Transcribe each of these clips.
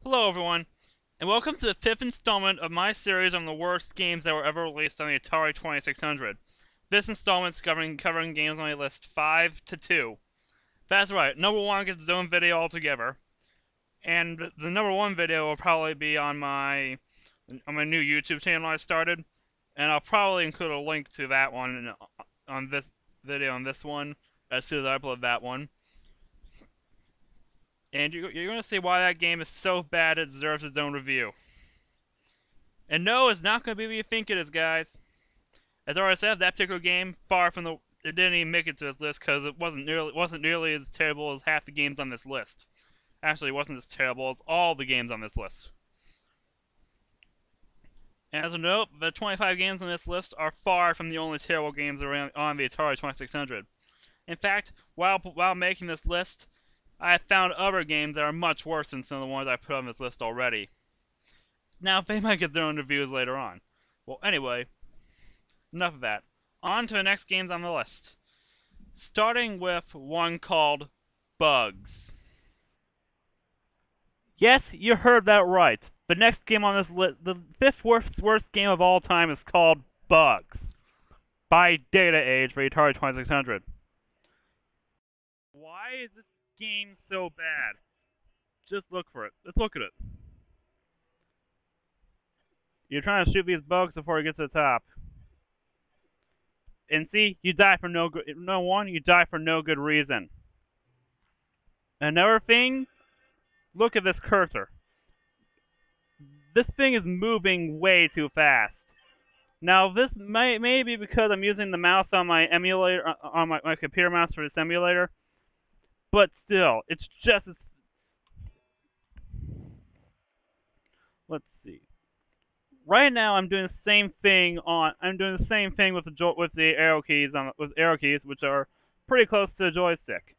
Hello everyone, and welcome to the fifth installment of my series on the worst games that were ever released on the Atari 2600. This installment is covering games on my list 5 to 2. That's right, number 1 gets its own video altogether. And the number 1 video will probably be on my new YouTube channel I started, and I'll probably include a link to that one on this video on this one as soon as I upload that one. And you're going to see why that game is so bad it deserves its own review. And no, it's not going to be what you think it is, guys. As I already said, that particular game, it didn't even make it to this list because it wasn't nearly as terrible as half the games on this list. Actually, it wasn't as terrible as all the games on this list. And as a note, the 25 games on this list are far from the only terrible games around on the Atari 2600. In fact, while making this list, I have found other games that are much worse than some of the ones I put on this list already. Now, they might get their own reviews later on. Well, anyway, enough of that. On to the next games on the list. Starting with one called Bugs. Yes, you heard that right. The next game on this list, the fifth worst game of all time, is called Bugs by Data Age for Atari 2600. Why is this game so bad? Just look for it. Let's look at it. You're trying to shoot these bugs before it gets to the top. And see, you die for no good. You die for no good reason. Another thing, look at this cursor. This thing is moving way too fast. Now, this may be because I'm using the mouse on my emulator, on my computer mouse for this emulator, but still, it's just. Let's see. Right now, I'm doing the same thing with the arrow keys which are pretty close to the joystick.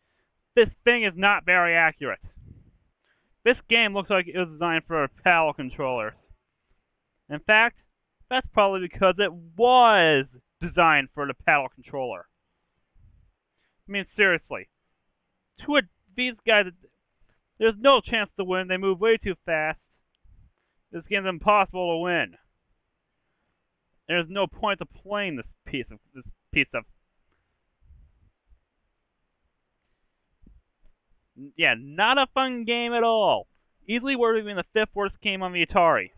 This thing is not very accurate. This game looks like it was designed for a paddle controller. In fact, that's probably because it was designed for the paddle controller. I mean, seriously, these guys, there's no chance to win. They move way too fast. This game's impossible to win. There's no point to playing this piece of. Yeah, not a fun game at all. Easily worth being the fifth worst game on the Atari.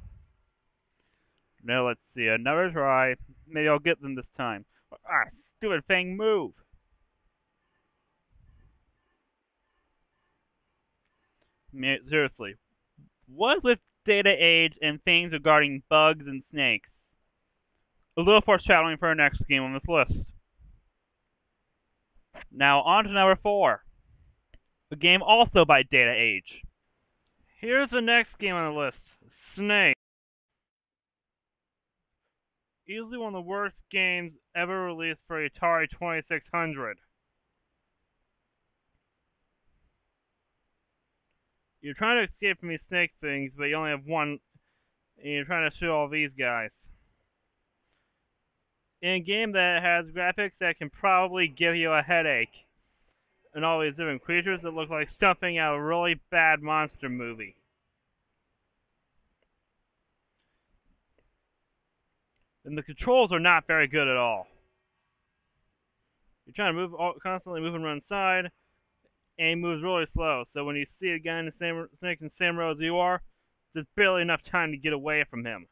Now let's see, another try. Maybe I'll get them this time. Ah, stupid thing, move. Man, seriously, what with Data Age and things regarding bugs and snakes? A little foreshadowing for our next game on this list. Now on to number 4. A game also by Data Age. Here's the next game on the list, Snake. Easily one of the worst games ever released for Atari 2600. You're trying to escape from these snake things, but you only have one, and you're trying to shoot all these guys. In a game that has graphics that can probably give you a headache, and all these different creatures that look like something out of a really bad monster movie. And the controls are not very good at all. You're trying to constantly move and run inside, and he moves really slow. So when you see a guy in the same row as you are, there's barely enough time to get away from him.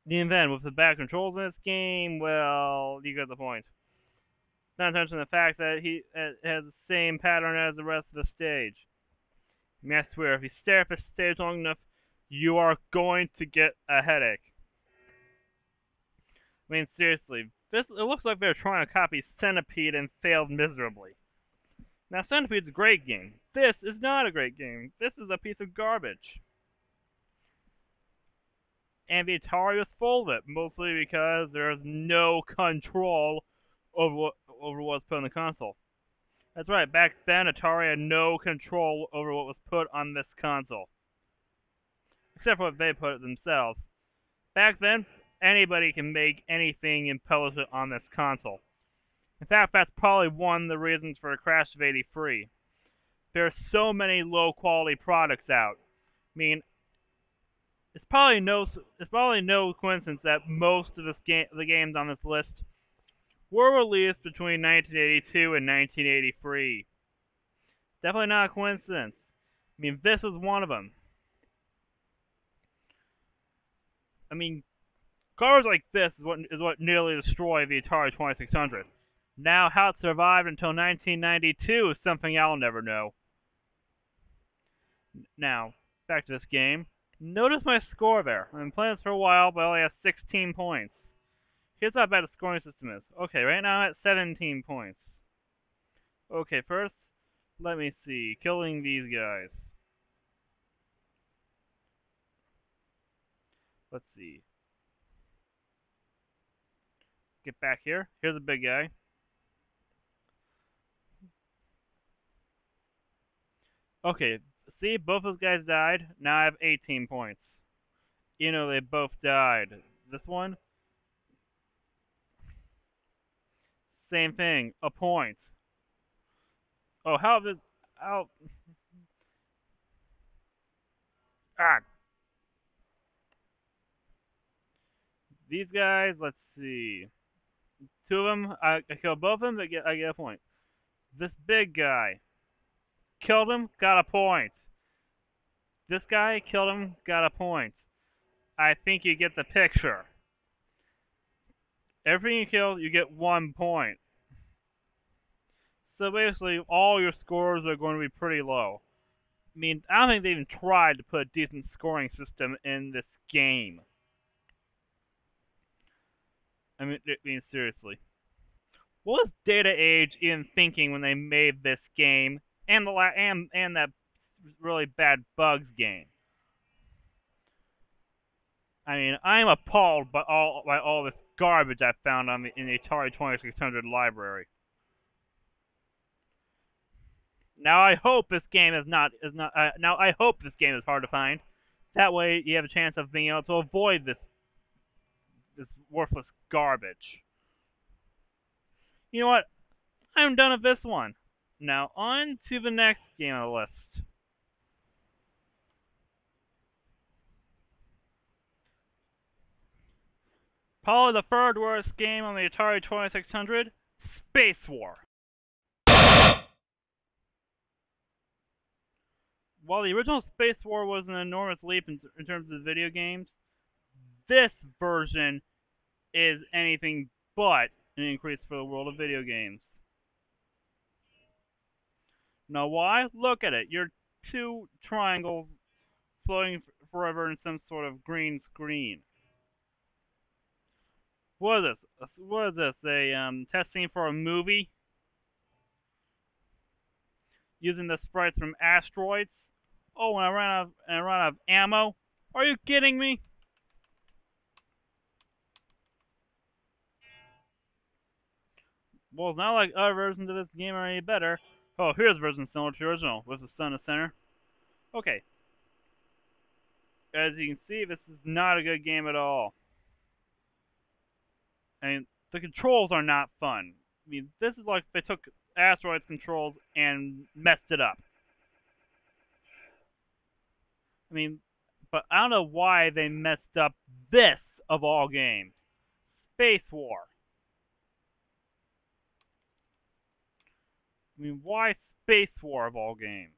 And then, with the bad controls in this game, well, you get the point. Not to mention the fact that he has the same pattern as the rest of the stage. I mean, I swear, if you stare at the stage long enough, you are going to get a headache. I mean, seriously, it looks like they're trying to copy Centipede and failed miserably. Now, Centipede's a great game. This is not a great game. This is a piece of garbage. And the Atari was full of it, mostly because there's no control over what's put on the console. That's right, back then Atari had no control over what was put on this console. Except for what they put it themselves. Back then, anybody can make anything and publish it on this console. In fact, that's probably one of the reasons for the crash of '83. There's so many low quality products out. I mean, it's probably no coincidence that most of the games on this list were released between 1982 and 1983. Definitely not a coincidence. I mean, this is one of them. I mean, cars like this is what nearly destroyed the Atari 2600. Now, how it survived until 1992 is something I'll never know. Now, back to this game. Notice my score there. I've been playing this for a while, but I only have 16 points. Here's how bad the scoring system is. Okay, right now I'm at 17 points. Okay, first, let me see. Killing these guys. Let's see. Get back here. Here's a big guy. Okay, see, both those guys died. Now I have 18 points. They both died. This one, same thing, a point. Oh, how this? How? Ah, these guys. Let's see. Two of them, I killed both of them. I get a point. This big guy, killed him, got a point. This guy killed him, got a point. I think you get the picture. Everything you kill, you get 1 point. So basically, all your scores are going to be pretty low. I mean, I don't think they even tried to put a decent scoring system in this game. I mean, seriously. What was Data Age even thinking when they made this game and and that really bad Bugs game? I mean, I'm appalled by all this garbage I found in the Atari 2600 library. Now I hope this game is not. Now I hope this game is hard to find. That way you have a chance of being able to avoid this worthless garbage. You know what? I'm done with this one. Now on to the next game on the list. Probably the third worst game on the Atari 2600, Space War. While the original Space War was an enormous leap in terms of video games, this version is anything but an increase for the world of video games. Now, why? Look at it. You're two triangles floating forever in some sort of green screen. What is this? What is this? A test scene for a movie using the sprites from asteroids? Oh, and I ran out of ammo. Are you kidding me? Well, it's not like other versions of this game are any better. Oh, here's a version similar to the original, with the sun in the center. Okay, as you can see, this is not a good game at all. I mean, the controls are not fun. I mean, this is like they took Asteroid's controls and messed it up. I mean, but I don't know why they messed up this of all games. Space War. I mean, why Space War of all games?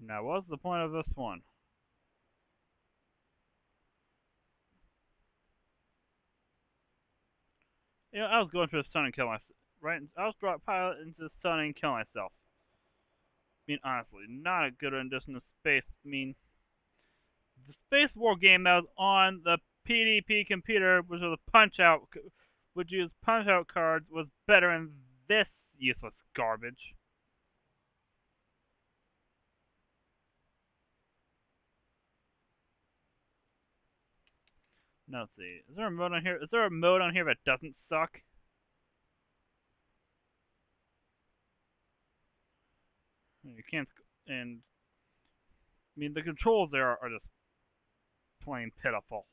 Now, what's the point of this one? I was going to the sun and kill myself. Right, I was drop pilot into the sun and kill myself. I mean, honestly, not a good rendition of space. I mean, the Space War game that was on the PDP computer, which was a punch out, which used punch out cards, was better than this useless garbage. Now let's see. Is there a mode on here? Is there a mode on here that doesn't suck? You can't. And I mean, the controls there are just plain pitiful.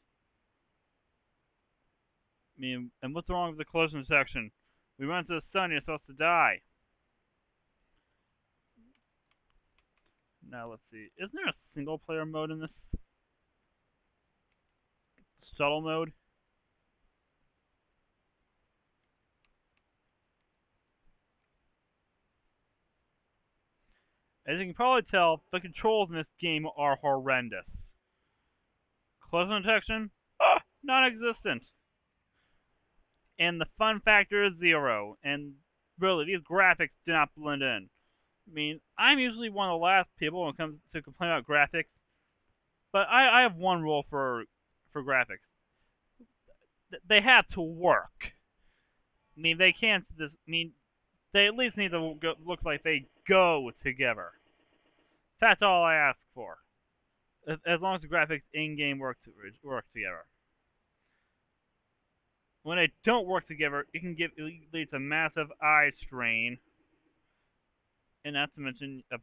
I mean, and what's wrong with the collision section? We run to the sun, you're supposed to die. Now let's see. Isn't there a single player mode in this? Shuttle mode? As you can probably tell, the controls in this game are horrendous. Collision detection? Non-existent. And the fun factor is zero. And really, these graphics do not blend in. I mean, I'm usually one of the last people when it comes to complain about graphics, but I have one rule for graphics. They have to work. I mean, they can't just. I mean, they at least need to look like they go together. That's all I ask for. As long as the graphics in game work together. When they don't work together, it leads to massive eye strain, and not to mention the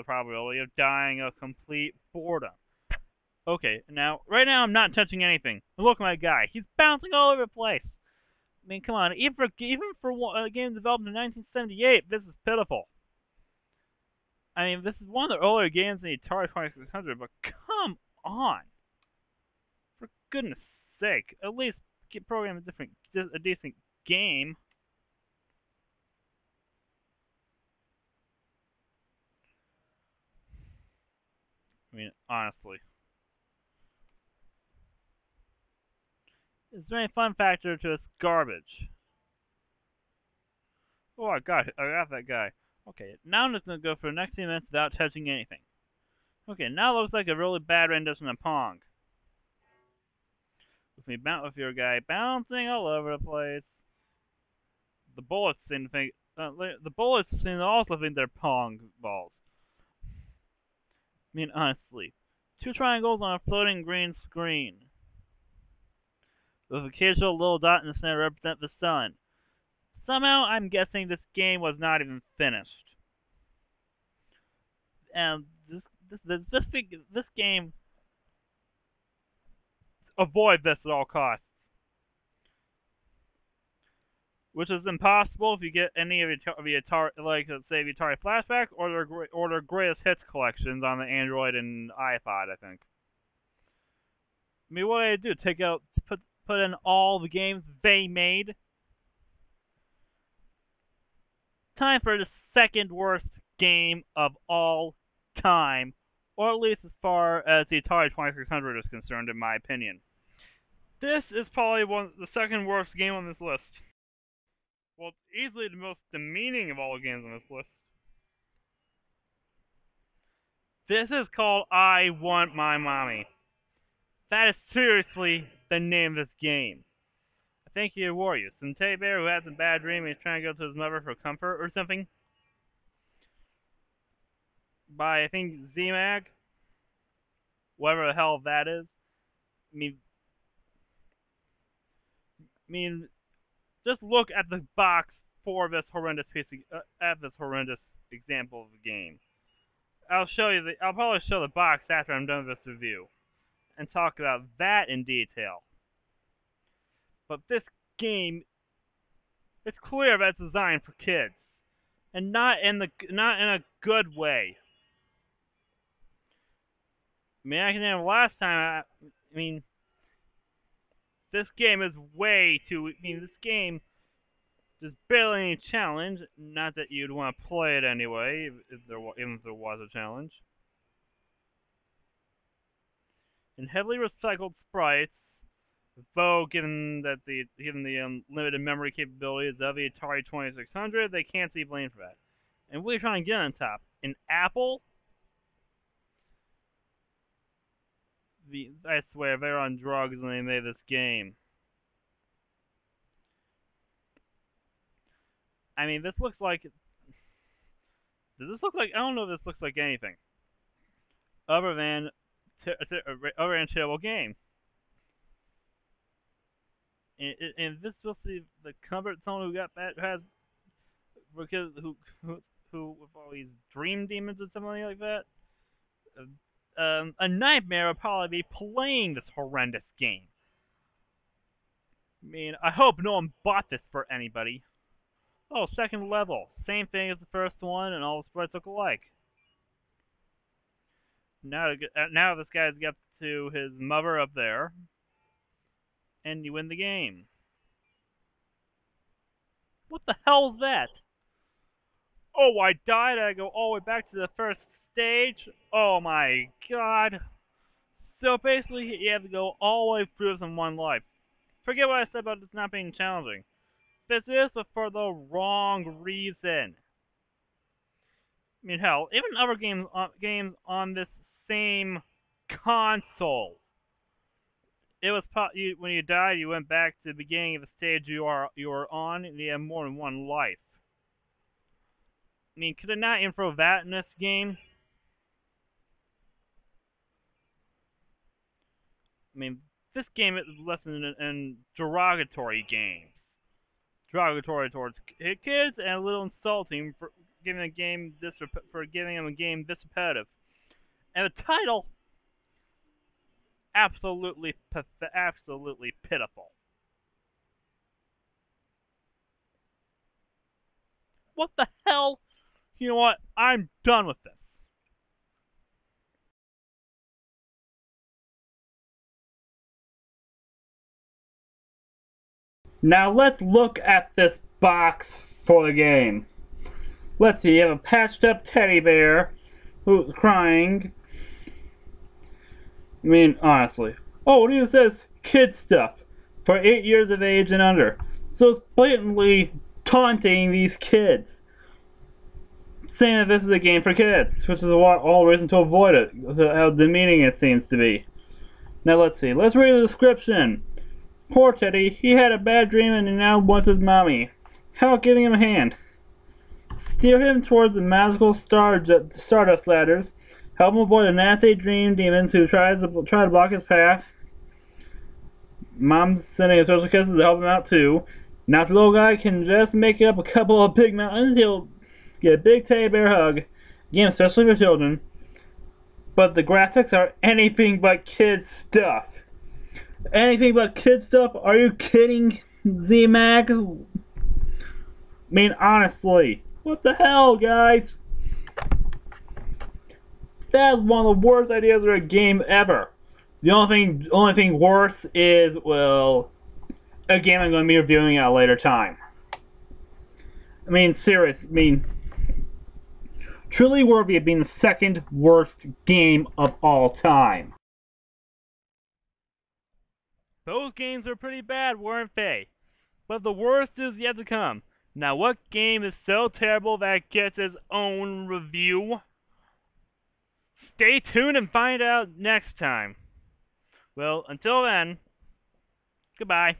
probability of dying of complete boredom. Okay, now right now I'm not touching anything. Look at my guy; he's bouncing all over the place. I mean, come on, even for a game developed in 1978, this is pitiful. I mean, this is one of the earlier games in the Atari 2600, but come on, for goodness sake, at least program a decent game. I mean, honestly, is there any fun factor to this garbage? Oh, I got that guy. Okay, now I'm just gonna go for the next few minutes without touching anything. Okay, now it looks like a really bad rendition of Pong. With your guy bouncing all over the place. The bullets seem to think the bullets seem to also think they're Pong balls. I mean, honestly, two triangles on a floating green screen, with occasional little dot in the center to represent the sun. Somehow, I'm guessing this game was not even finished. And this game avoid this at all costs, which is impossible if you get any of the Atari, like say the Atari Flashback or their greatest hits collections on the Android and iPod. I think. I mean, what do they do? Put in all the games they made. Time for the second worst game of all time, or at least as far as the Atari 2600 is concerned, in my opinion. This is probably the second worst game on this list. Well, it's easily the most demeaning of all the games on this list. This is called I Want My Mommy. That is seriously the name of this game. I think he warrior you. Some teddy bear who has a bad dream and he's trying to go to his mother for comfort or something. By, I think, Z-Mag. Whatever the hell that is. I mean, just look at the box for this horrendous at this horrendous example of the game. I'll probably show the box after I'm done with this review, and talk about that in detail. But this game, it's clear that it's designed for kids, and not in a good way. I mean, I can remember last time. I mean, this game is way too. I mean, this game is barely any challenge. Not that you'd want to play it anyway, even if there was a challenge. And heavily recycled sprites, though given the limited memory capabilities of the Atari 2600, they can't be blamed for that. And what are you trying to get on top? An Apple? I swear they're on drugs when they made this game. I mean, this looks like. Does this look like? I don't know if this looks like anything other than a terrible game. And this supposed to be the comfort zone who got that has because who with all these dream demons or something like that. A nightmare would probably be playing this horrendous game. I mean, I hope no one bought this for anybody. Oh, second level. Same thing as the first one, and all the sprites look alike. Now this guy's got to his mother up there, and you win the game. What the hell is that? Oh, I died. I go all the way back to the first stage. Oh my god. So basically, you have to go all the way through this in one life. Forget what I said about this not being challenging. This is, but for the wrong reason. I mean, hell, even other games on this same console. It was when you died, you went back to the beginning of the stage you were on, and you had more than one life. I mean, could they not intro that in this game? I mean, this game is less than derogatory games. Derogatory towards kids and a little insulting for giving them a game this repetitive. And the title, absolutely pitiful. What the hell? You know what? I'm done with this. Now let's look at this box for the game. Let's see, you have a patched up teddy bear who's crying. I mean, honestly. Oh, it even says kid stuff for 8 years of age and under. So it's blatantly taunting these kids. Saying that this is a game for kids, which is all reason to avoid it. How demeaning it seems to be. Now let's see, let's read the description. Poor Teddy, he had a bad dream and he now wants his mommy. How about giving him a hand? Steer him towards the magical stardust ladders. Help him avoid the nasty dream demons who try to block his path. Mom's sending a social kisses to help him out too. Now if the little guy can just make up a couple of big mountains, he'll get a big teddy bear hug. Game especially for children. But the graphics are anything but kid stuff. Anything but kid stuff? Are you kidding, Z-Mag? I mean, honestly, what the hell, guys? That is one of the worst ideas for a game ever. The only thing worse is, well, a game I'm going to be reviewing at a later time. I mean, serious. I mean, truly worthy of being the second worst game of all time. Those games are pretty bad, weren't they? But the worst is yet to come. Now, what game is so terrible that gets its own review? Stay tuned and find out next time. Well, until then, goodbye.